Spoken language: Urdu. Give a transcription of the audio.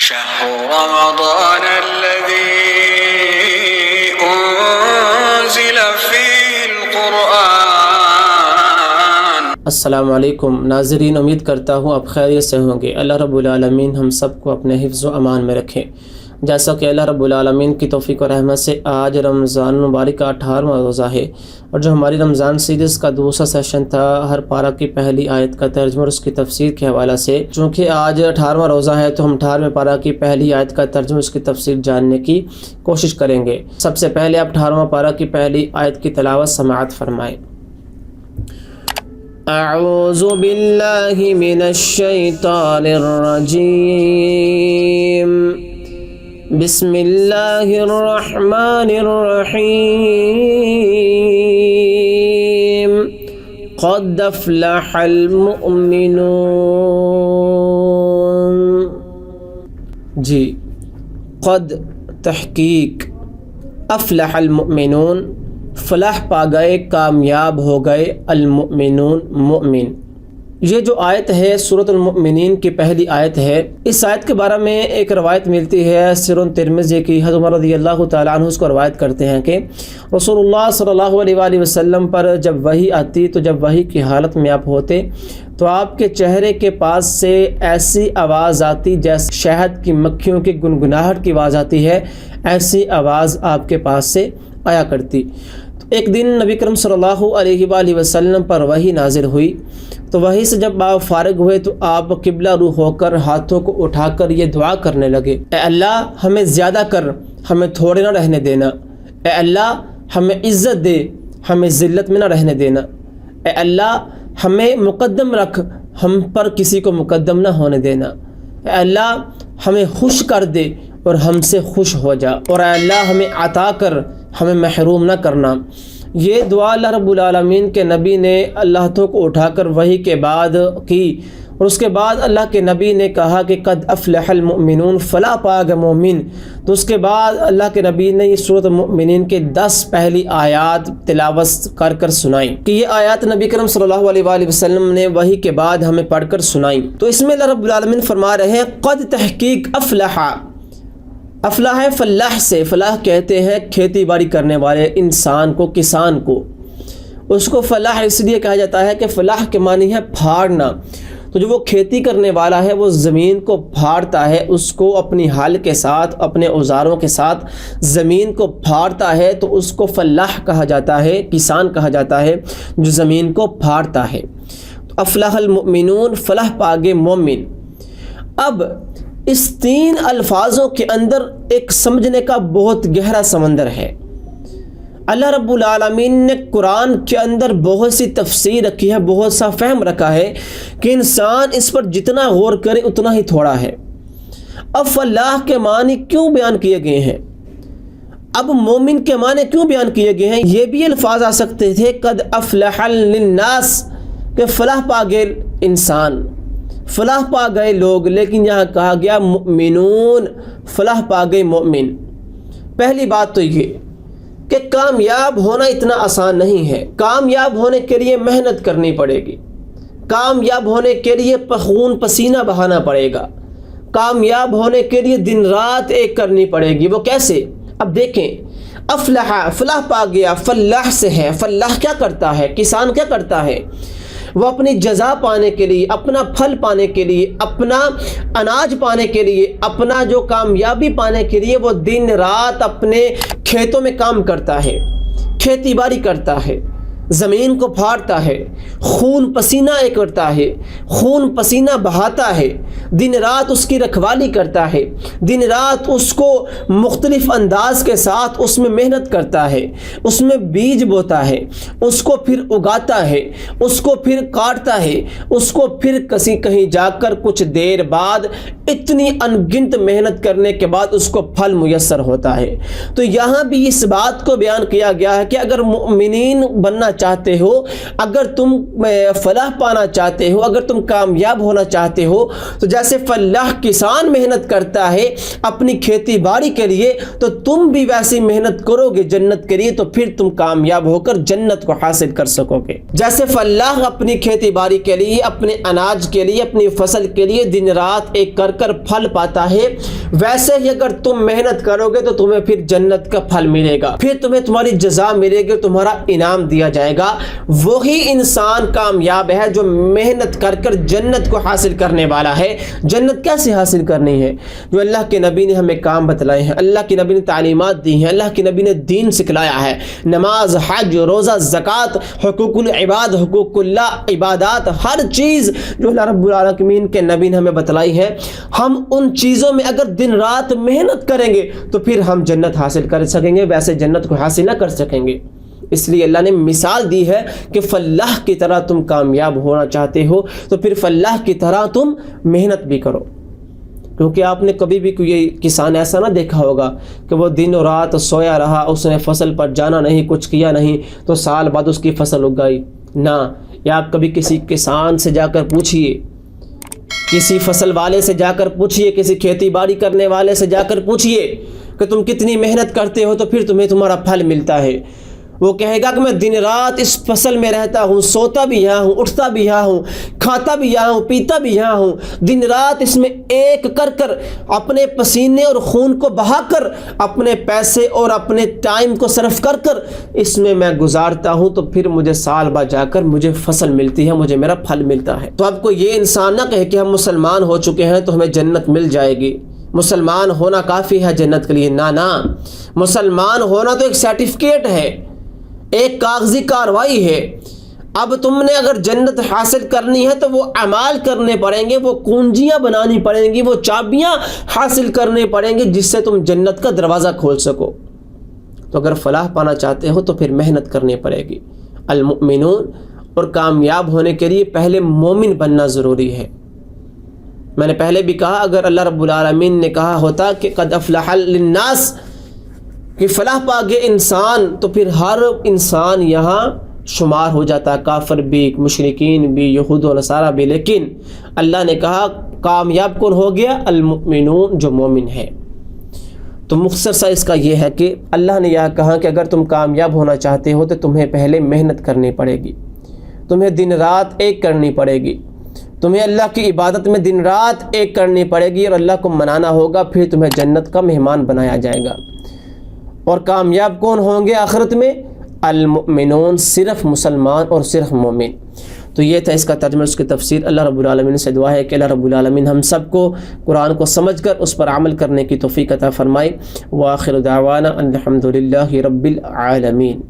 شهر رمضان الذي أنزل فيه القرآن۔ السلام علیکم ناظرین، امید کرتا ہوں آپ خیریت سے ہوں گے۔ اللہ رب العالمین ہم سب کو اپنے حفظ و امان میں رکھے۔ جیسا کہ اللہ رب العالمین کی توفیق و رحمت سے آج رمضان مبارک کا 18واں روزہ ہے، اور جو ہماری رمضان سیریز کا دوسرا سیشن تھا ہر پارہ کی پہلی آیت کا ترجمہ اور اس کی تفسیر کے حوالہ سے، چونکہ آج 18واں روزہ ہے تو ہم 18ویں پارہ کی پہلی آیت کا ترجمہ اس کی تفسیر جاننے کی کوشش کریں گے۔ سب سے پہلے آپ 18واں پارہ کی پہلی آیت کی تلاوت سماعت فرمائیں۔ اعوذ باللہ من الشیطان الرجیم، بسم اللہ الرحمن الرحیم، قد افلح المؤمنون۔ جی، قد تحقیق، افلح المؤمنون فلاح پا گئے، کامیاب ہو گئے، المؤمنون مؤمن۔ یہ جو آیت ہے سورۃ المؤمنین کی پہلی آیت ہے۔ اس آیت کے بارے میں ایک روایت ملتی ہے سنن ترمذی کی، حضرت عمر رضی اللہ تعالیٰ عنہ اس کو روایت کرتے ہیں کہ رسول اللہ صلی اللہ علیہ وآلہ وسلم پر جب وحی آتی تو جب وحی کی حالت میں آپ ہوتے تو آپ کے چہرے کے پاس سے ایسی آواز آتی جیسے شہد کی مکھیوں کی گنگناہٹ کی آواز آتی ہے، ایسی آواز آپ کے پاس سے آیا کرتی۔ ایک دن نبی کرم صلی اللہ علیہ وآلہ وسلم پر وحی نازل ہوئی، تو وحی سے جب آپ فارغ ہوئے تو آپ قبلہ رو ہو کر ہاتھوں کو اٹھا کر یہ دعا کرنے لگے، اے اللہ ہمیں زیادہ کر، ہمیں تھوڑے نہ رہنے دینا، اے اللہ ہمیں عزت دے، ہمیں ذلت میں نہ رہنے دینا، اے اللہ ہمیں مقدم رکھ، ہم پر کسی کو مقدم نہ ہونے دینا، اے اللہ ہمیں خوش کر دے اور ہم سے خوش ہو جا، اور اے اللہ ہمیں عطا کر، ہمیں محروم نہ کرنا۔ یہ دعا اللہ رب العالمین کے نبی نے اللہ ہاتھوں کو اٹھا کر وحی کے بعد کی، اور اس کے بعد اللہ کے نبی نے کہا کہ قد افلح المؤمنون، فلاح پا گئے مومن۔ تو اس کے بعد اللہ کے نبی نے یہ سورۃ المؤمنین کے 10 پہلی آیات تلاوت کر کر سنائی، کہ یہ آیات نبی کرم صلی اللہ علیہ وآلہ وسلم نے وحی کے بعد ہمیں پڑھ کر سنائی۔ تو اس میں اللہ رب العالمین فرما رہے ہیں قد تحقیق افلح، افلاح ہے فلاح سے، فلاح کہتے ہیں کھیتی باڑی کرنے والے انسان کو، کسان کو، اس کو فلاح اس لیے کہا جاتا ہے کہ فلاح کے معنی ہے پھاڑنا۔ تو جو وہ کھیتی کرنے والا ہے وہ زمین کو پھاڑتا ہے، اس کو اپنی ہل کے ساتھ، اپنے اوزاروں کے ساتھ زمین کو پھاڑتا ہے، تو اس کو فلاح کہا جاتا ہے، کسان کہا جاتا ہے جو زمین کو پھاڑتا ہے۔ تو افلح المؤمنون، فلاح پاگے مومن۔ اب اس 3 الفاظوں کے اندر ایک سمجھنے کا بہت گہرا سمندر ہے۔ اللہ رب العالمین نے قرآن کے اندر بہت سی تفسیر رکھی ہے، بہت سا فہم رکھا ہے کہ انسان اس پر جتنا غور کرے اتنا ہی تھوڑا ہے۔ اب فلاح کے معنی کیوں بیان کیے گئے ہیں، اب مومن کے معنی کیوں بیان کیے گئے ہیں؟ یہ بھی الفاظ آ سکتے تھے قد افلح للناس، کہ فلاح پا گئے انسان، فلاح پا گئے لوگ، لیکن یہاں کہا گیا مؤمنون، فلاح پا گئے مومن۔ پہلی بات تو یہ کہ کامیاب ہونا اتنا آسان نہیں ہے، کامیاب ہونے کے لیے محنت کرنی پڑے گی، کامیاب ہونے کے لیے خون پسینہ بہانا پڑے گا، کامیاب ہونے کے لیے دن رات ایک کرنی پڑے گی۔ وہ کیسے؟ اب دیکھیں، افلح، فلاح پا گیا، فلاح سے ہے۔ فلاح کیا کرتا ہے؟ کسان کیا کرتا ہے؟ وہ اپنی جزا پانے کے لیے، اپنا پھل پانے کے لیے، اپنا اناج پانے کے لیے، اپنا جو کامیابی پانے کے لیے وہ دن رات اپنے کھیتوں میں کام کرتا ہے، کھیتی باڑی کرتا ہے، زمین کو پھاڑتا ہے، خون پسینہ کرتا ہے، خون پسینہ بہاتا ہے، دن رات اس کی رکھوالی کرتا ہے، دن رات اس کو مختلف انداز کے ساتھ اس میں محنت کرتا ہے، اس میں بیج بوتا ہے، اس کو پھر اگاتا ہے، اس کو پھر کاٹتا ہے، اس کو پھر کہیں جا کر کچھ دیر بعد اتنی انگنت محنت کرنے کے بعد اس کو پھل میسر ہوتا ہے۔ تو یہاں بھی اس بات کو بیان کیا گیا ہے کہ اگر مؤمنین بننا چاہتے ہو, اگر تم فلاح پانا چاہتے ہو, اگر تم کامیاب ہونا چاہتے ہو, تو جیسے فلاح کسان محنت کرتا ہے اپنی کھیتی باڑی کے لیے, تو تم بھی ویسی محنت کرو گے جنت کے لیے, تو پھر تم کامیاب ہو کر جنت کو حاصل کر سکو گے. جیسے فلاح اپنی کھیتی باڑی کے لیے, اپنے اناج کے لیے, اپنی فصل کے لیے دن رات ایک کر کر پھل پاتا ہے, ویسے ہی اگر تم محنت کرو گے تو تمہیں پھر جنت کا پھل ملے گا, پھر تمہیں تمہاری جزا ملے گی, تمہارا انعام دیا جائے گا. وہی انسان کامیاب ہے جو محنت کر کر جنت کو حاصل کرنے والا ہے. جنت کیسے حاصل کرنی ہے؟ جو اللہ کے نبی نے ہمیں کام بتلائے ہیں, اللہ کے نبی نے تعلیمات دی ہیں, اللہ کے نبی نے دین سکھلایا ہے. نماز, حج, روزہ, زکوٰۃ, حقوق العباد, حقوق اللہ, عبادات, ہر چیز جو اللہ رب العالمین کے نبی نے ہمیں بتلائی ہے, ہم ان چیزوں میں اگر دن رات محنت کریں گے تو پھر ہم جنت حاصل کر سکیں گے, ویسے جنت کو حاصل نہ کر سکیں گے. اس لیے اللہ نے مثال دی ہے کہ فلاح کی طرح تم کامیاب ہونا چاہتے ہو تو پھر فلاح کی طرح تم محنت بھی کرو. کیونکہ آپ نے کبھی بھی کوئی کسان ایسا نہ دیکھا ہوگا کہ وہ دن و رات سویا رہا, اس نے فصل پر جانا نہیں, کچھ کیا نہیں, تو سال بعد اس کی فصل اگائی نہ. یا آپ کبھی کسی کسان سے جا کر پوچھئے, کسی فصل والے سے جا کر پوچھئے, کسی کھیتی باڑی کرنے والے سے جا کر پوچھئے کہ تم کتنی محنت کرتے ہو تو پھر تمہیں تمہارا پھل ملتا ہے. وہ کہے گا کہ میں دن رات اس فصل میں رہتا ہوں, سوتا بھی یہاں ہوں, اٹھتا بھی یہاں ہوں, کھاتا بھی یہاں ہوں, پیتا بھی یہاں ہوں, دن رات اس میں ایک کر کر اپنے پسینے اور خون کو بہا کر, اپنے پیسے اور اپنے ٹائم کو صرف کر کر اس میں گزارتا ہوں, تو پھر مجھے سال بعد جا کر مجھے فصل ملتی ہے, مجھے میرا پھل ملتا ہے. تو اب کو یہ انسان نہ کہے کہ ہم مسلمان ہو چکے ہیں تو ہمیں جنت مل جائے گی, مسلمان ہونا کافی ہے جنت کے لیے. نہ, مسلمان ہونا تو ایک سرٹیفکیٹ ہے, ایک کاغذی کاروائی ہے. اب تم نے اگر جنت حاصل کرنی ہے تو وہ اعمال کرنے پڑیں گے, وہ کنجیاں بنانی پڑیں گی, وہ چابیاں حاصل کرنے پڑیں گی جس سے تم جنت کا دروازہ کھول سکو. تو اگر فلاح پانا چاہتے ہو تو پھر محنت کرنی پڑے گی. المؤمنون, اور کامیاب ہونے کے لیے پہلے مومن بننا ضروری ہے. میں نے پہلے بھی کہا, اگر اللہ رب العالمین نے کہا ہوتا کہ قد افلح للناس, کہ فلاح پا گئے انسان, تو پھر ہر انسان یہاں شمار ہو جاتا, کافر بھی, مشرکین بھی, یہود و نصارہ بھی. لیکن اللہ نے کہا کامیاب کون ہو گیا؟ المؤمنون, جو مومن ہے. تو مختصر سا اس کا یہ ہے کہ اللہ نے یہ کہا کہ اگر تم کامیاب ہونا چاہتے ہو تو تمہیں پہلے محنت کرنی پڑے گی, تمہیں دن رات ایک کرنی پڑے گی, تمہیں اللہ کی عبادت میں دن رات ایک کرنی پڑے گی, اور اللہ کو منانا ہوگا, پھر تمہیں جنت کا مہمان بنایا جائے گا. اور کامیاب کون ہوں گے آخرت میں؟ المؤمنون, صرف مسلمان اور صرف مومن. تو یہ تھا اس کا ترجمہ, اس کی تفسیر. اللہ رب العالمین سے دعا ہے کہ اللہ رب العالمین ہم سب کو قرآن کو سمجھ کر اس پر عمل کرنے کی توفیق عطا فرمائے. وآخر دعوانا الحمد للہ رب العالمین.